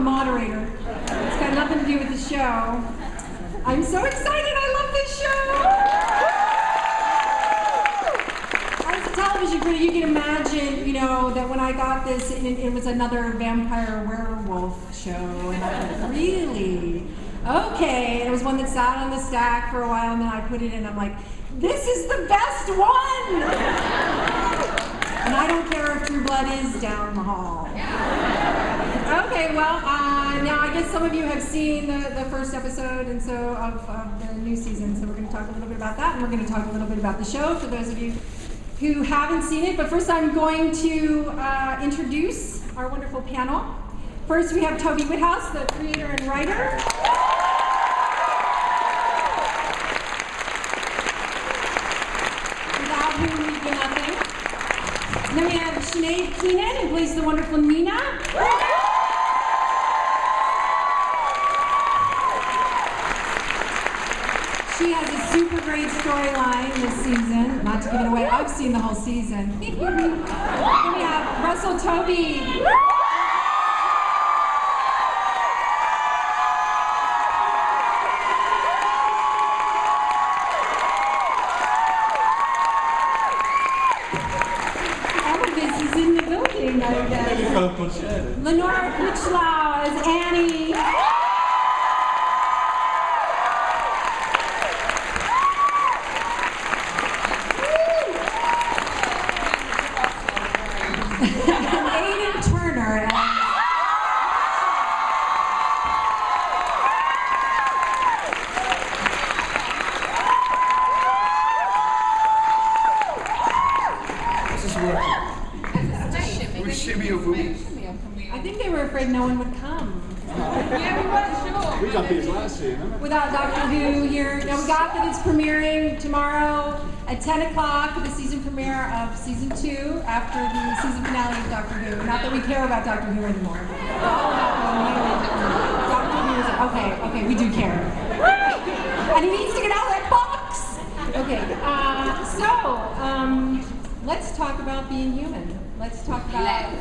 moderator. It's got nothing to do with the show. I'm so excited, I love this show! As a television critic, you can imagine, you know, that when I got this, it was another vampire werewolf show, and I thought, really? Okay, and it was one that sat on the stack for a while, and then I put it in, I'm like, this is the best one! And I don't care if True Blood is down the hall. Okay, well, now I guess some of you have seen the first episode and so of the new season, so we're going to talk a little bit about that, and we're going to talk a little bit about the show for those of you who haven't seen it. But first I'm going to introduce our wonderful panel. First we have Toby Whithouse, the creator and writer. Without whom we'd be nothing. Then we have Sinead, Keenan, who plays the wonderful Nina. She has a super great storyline this season. Not to give it away, I've seen the whole season. Then we have Russell Toby. Lenora Crichlow as Annie. And Aidan Turner as I think they were afraid no one would come. Yeah, we weren't sure. We got these last year, remember? Without Doctor Who here. Now we got that it's premiering tomorrow at 10 o'clock for the season premiere of season 2 after the season finale of Doctor Who. Not that we care about Doctor Who anymore. All about Doctor Who. Okay, we do care. And he needs to get out of that box! Okay, let's talk about being human. Let's talk about,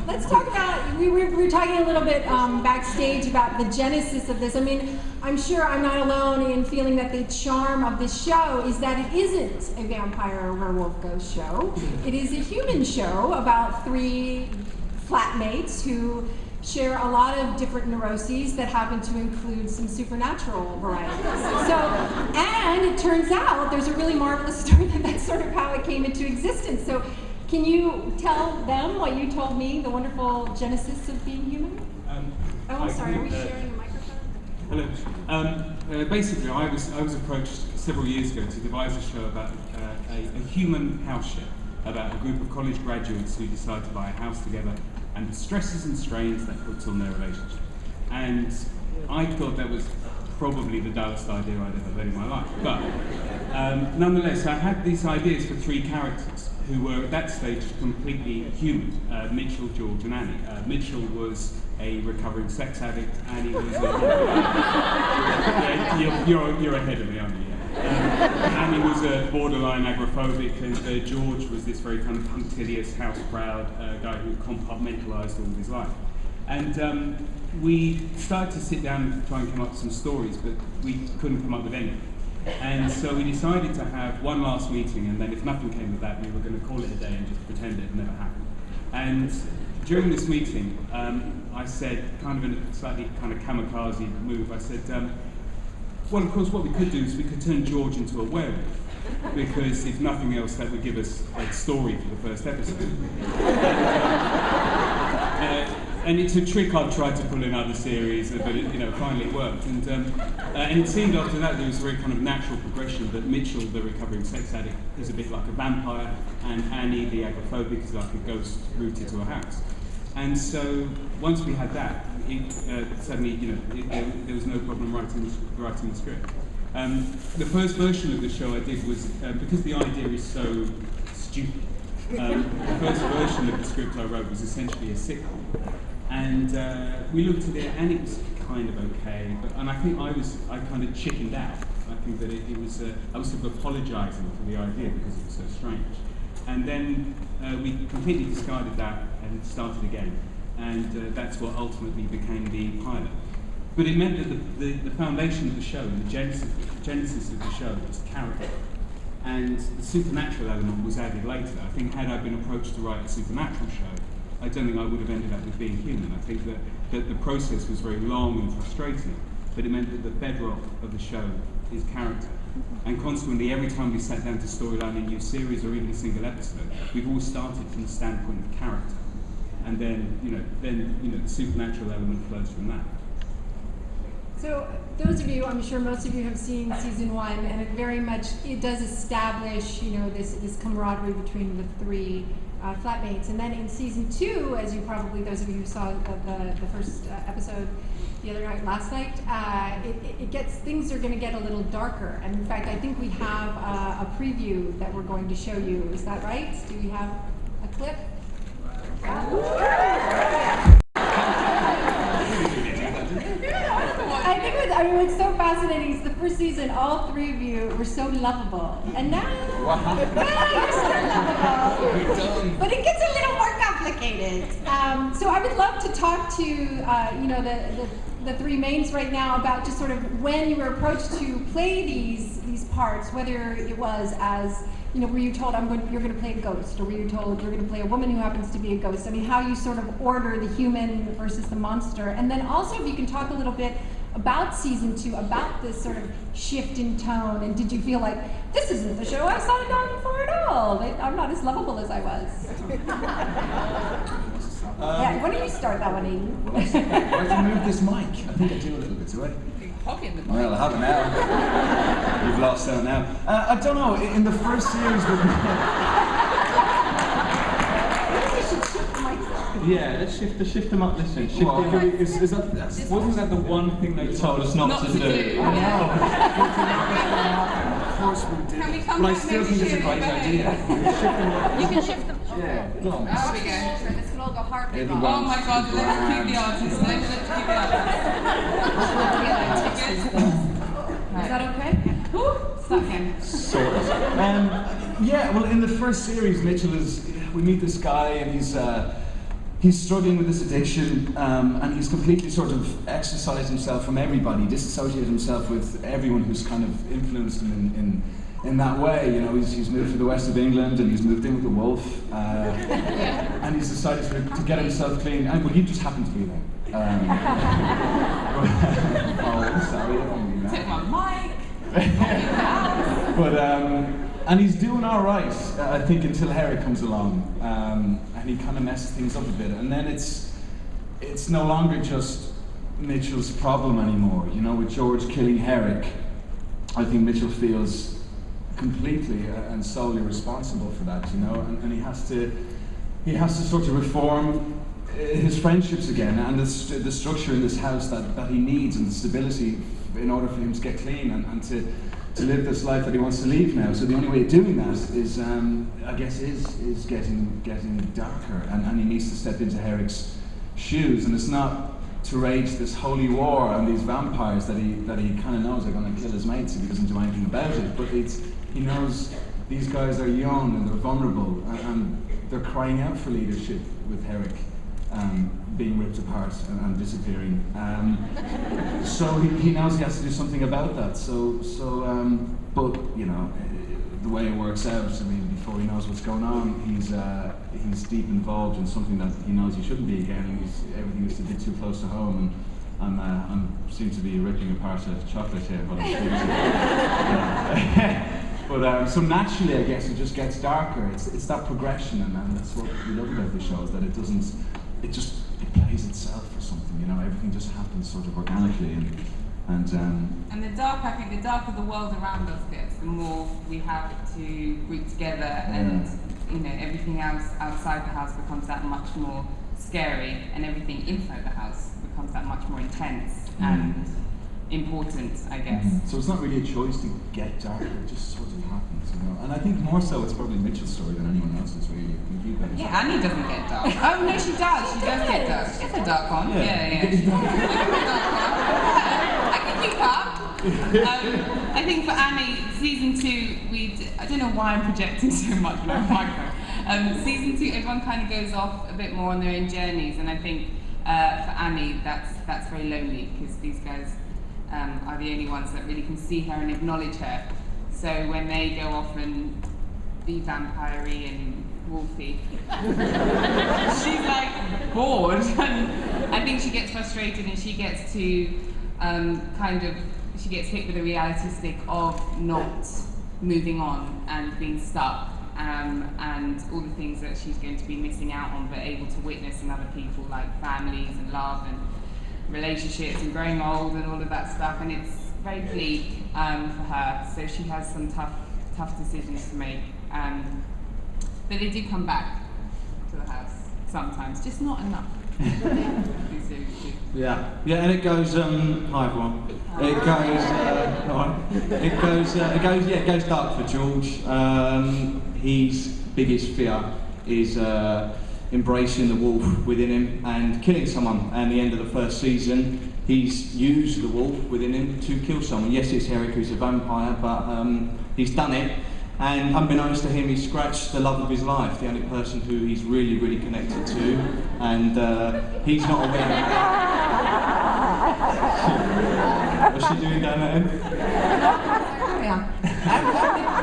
let's talk about, we were talking a little bit backstage about the genesis of this. I mean, I'm sure I'm not alone in feeling that the charm of this show is that it isn't a vampire or werewolf ghost show. It is a human show about 3 flatmates who share a lot of different neuroses that happen to include some supernatural varieties. So, and it turns out there's a really marvelous story that's sort of how it came into existence. So, can you tell them what you told me, the wonderful genesis of being human? I'm sorry, are we sharing a microphone? Hello. Basically, I was approached several years ago to devise a show about a human house show, about a group of college graduates who decide to buy a house together and the stresses and strains that puts on their relationship. And I thought that was probably the dullest idea I'd ever heard in my life. But nonetheless, I had these ideas for 3 characters who were at that stage completely human. Mitchell, George and Annie. Mitchell was a recovering sex addict. Annie was you're ahead of me, aren't you? Annie was a borderline agoraphobic, and George was this very kind of punctilious, house-proud guy who compartmentalised all of his life. And we started to sit down and try and come up with some stories, but we couldn't come up with any. And so we decided to have one last meeting, and then if nothing came of that, we were going to call it a day and just pretend it had never happened. And during this meeting, I said, kind of in a slightly kind of kamikaze move, I said, well, of course, what we could do is we could turn George into a werewolf, because if nothing else, that would give us a story for the first episode. And it's a trick I've tried to pull in other series, but it, finally it worked. And it seemed after that there was a very kind of natural progression that Mitchell, the recovering sex addict, is a bit like a vampire, and Annie, the agoraphobic, is like a ghost rooted to a house. And so once we had that, suddenly, there was no problem writing the script. The first version of the show I did was, because the idea is so stupid, the first version of the script I wrote was essentially a sitcom. And we looked at it, and it was kind of okay, and I think I kind of chickened out. I think that it was, I was sort of apologising for the idea because it was so strange. And then we completely discarded that and started again. and that's what ultimately became the pilot. But it meant that the foundation of the show, the genesis of the show was character. And the supernatural element was added later. I think had I been approached to write a supernatural show, I don't think I would have ended up with being human. I think that the process was very long and frustrating, but it meant that the bedrock of the show is character. And consequently, every time we sat down to storyline a new series or even a single episode, we've all started from the standpoint of character. And then the supernatural element flows from that. So those of you, I'm sure most of you have seen season 1, and it does establish, this camaraderie between the three flatmates. And then in season 2, as you probably, those of you who saw the first episode the other night, last night, things are going to get a little darker. And in fact, I think we have a preview that we're going to show you. Is that right? Do we have a clip? What's so fascinating is the first season, all three of you were so lovable. And now, you're so lovable. But it gets a little more complicated. So I would love to talk to, the three mains right now about just sort of when you were approached to play these parts, whether it was as, were you told you're going to play a ghost, or were you told you're going to play a woman who happens to be a ghost? I mean, how you sort of order the human versus the monster. And then also if you can talk a little bit about season 2, about this sort of shift in tone, and did you feel like, this isn't the show I signed on for at all? I'm not as lovable as I was. Yeah, why don't you start that one, Aidan? Well, I have to move this mic. I think I do a little bit, do I? Well, I have it now. You've lost out now. I don't know, in the first series... Yeah, let's shift them up this way. Wasn't that the one thing they told us not to do? I know. Of course we did. Can we come But I back still think it's a great idea. You can shift them. Yeah, go on. There we go. Sure, this can all go hard. It'll Oh go. my god, let's keep the artist. Let's keep the artist. Is that okay? Stuck him. Sort of. Yeah, well, in the first series, we meet this guy, and he's struggling with this addiction, and he's completely sort of exercised himself from everybody, disassociated himself with everyone who's kind of influenced him in that way. He's moved to the west of England, and he's moved in with the wolf, and he's decided to get himself clean. And well, he just happened to be there. Oh, sorry, I don't mean that. Take my mic. And he's doing all right, I think, until Harry comes along, and he kind of messes things up a bit. And then it's no longer just Mitchell's problem anymore. With George killing Herrick, I think Mitchell feels completely and solely responsible for that. And he has to sort of reform his friendships again, and the structure in this house that he needs, and the stability in order for him to get clean and to live this life that he wants to leave now. So the only way of doing that is, I guess, is getting darker, and he needs to step into Herrick's shoes. And it's not to wage this holy war on these vampires that he kind of knows are going to kill his mates if he doesn't do anything about it. But he knows these guys are young and they're vulnerable, and they're crying out for leadership with Herrick being ripped apart and disappearing. So he knows he has to do something about that. But the way it works out, before he knows what's going on, he's deep involved in something that he knows he shouldn't be again, and everything is a bit too close to home. And I seem to be ripping apart a chocolate here, but so naturally, I guess, it just gets darker. It's that progression, and that's what we love about the show, is that it plays itself or something. Everything just happens sort of organically, and the darker the world around us gets, the more we have to group together, and everything else outside the house becomes that much more scary, and everything inside the house becomes that much more intense and important, I guess. So it's not really a choice to get darker, it just sort of happens, And I think more so it's probably Mitchell's story than anyone else's, really. Yeah, Annie doesn't get dark. Oh no, she does. She does get dark. She has a dark one. Yeah. I can keep up. I think for Annie, season 2, I don't know why I'm projecting so much with my microphone. Season 2, everyone kind of goes off a bit more on their own journeys, and I think for Annie, that's very lonely, because these guys are the only ones that really can see her and acknowledge her. So when they go off and be vampire-y and wolfy, she's like bored, and I think she gets frustrated, and she gets to she gets hit with the reality stick of not moving on and being stuck, and all the things that she's going to be missing out on, but able to witness in other people, like families and love and relationships and growing old and all of that stuff, and it's very bleak for her. So she has some tough decisions to make. But they do come back to the house sometimes, just not enough. Yeah, and it goes. Hi everyone. It goes. It goes dark for George. His biggest fear is embracing the wolf within him and killing someone. And at the end of the first season, he's used the wolf within him to kill someone. Yes, it's Eric who's a vampire, but he's done it. And unbeknownst to him, he scratched the love of his life, the only person who he's really, really connected to, and he's not aware of that. What's she doing down there?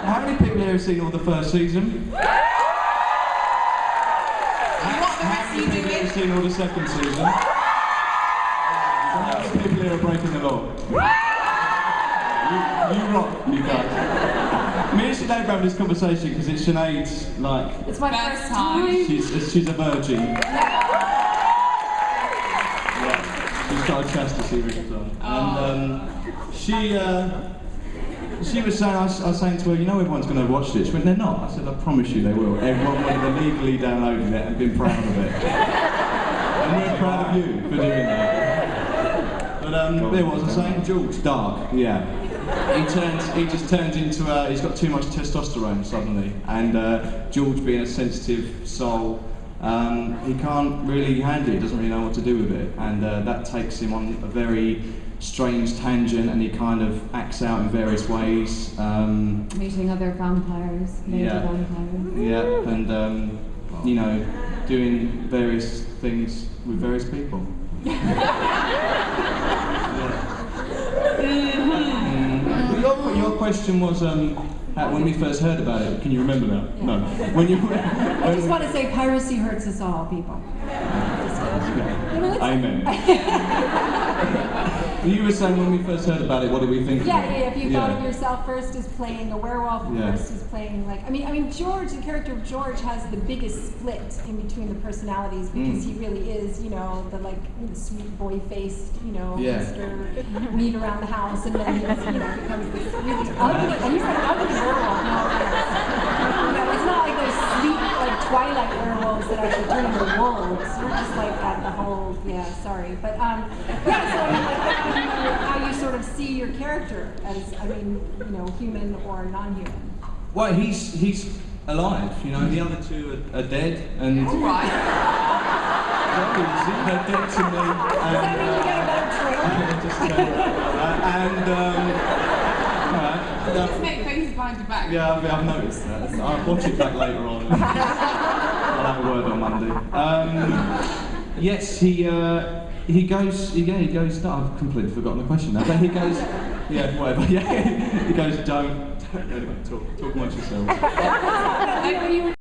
How many people here have seen all the first season? How many people here have seen all the second season? How many people here are breaking the law? You rock, you guys. Me and Sinead are having this conversation because it's Sinead's, like... It's my first time. She's a virgin. Yeah. She's got a chastity ring on. And she was saying, I was saying to her, you know everyone's going to watch this. She went, they're not. I said, I promise you they will. Everyone would have illegally downloaded it and been proud of it. And we're proud of you for doing that. But there was, I was saying, George, dark, yeah. He just turns into he's got too much testosterone suddenly, and George, being a sensitive soul, he can't really handle it, doesn't really know what to do with it, and that takes him on a very strange tangent, and he kind of acts out in various ways. Meeting other vampires, vampires. Yeah, and you know, doing various things with various people. Your question was when we first heard about it. Can you remember that? Yeah. No. When you. I just want to say piracy hurts us all, people. Amen. You were saying when we first heard about it, what did we think? Yeah. If you thought of yourself first as playing a werewolf, first as playing like I mean George, the character of George has the biggest split in between the personalities because he really is, the sweet boy-faced, Mr. Neat around the house, and then he's, becomes this really ugly. And he's an ugly werewolf. It's not like those sweet Twilight werewolves that actually turn into wolves. We're just like that the whole. Sorry, but so how you sort of see your character as, human or non-human. Well, he's alive, the other two are dead, and... All right. They're dead to me. Does that mean you get a better trailer? Just make faces behind your back. Yeah, I've noticed that. I'll watch it back later on. I'll have a word on Monday. Yes, he goes, I've completely forgotten the question now, but he goes, whatever, he goes, don't talk amongst yourselves. You were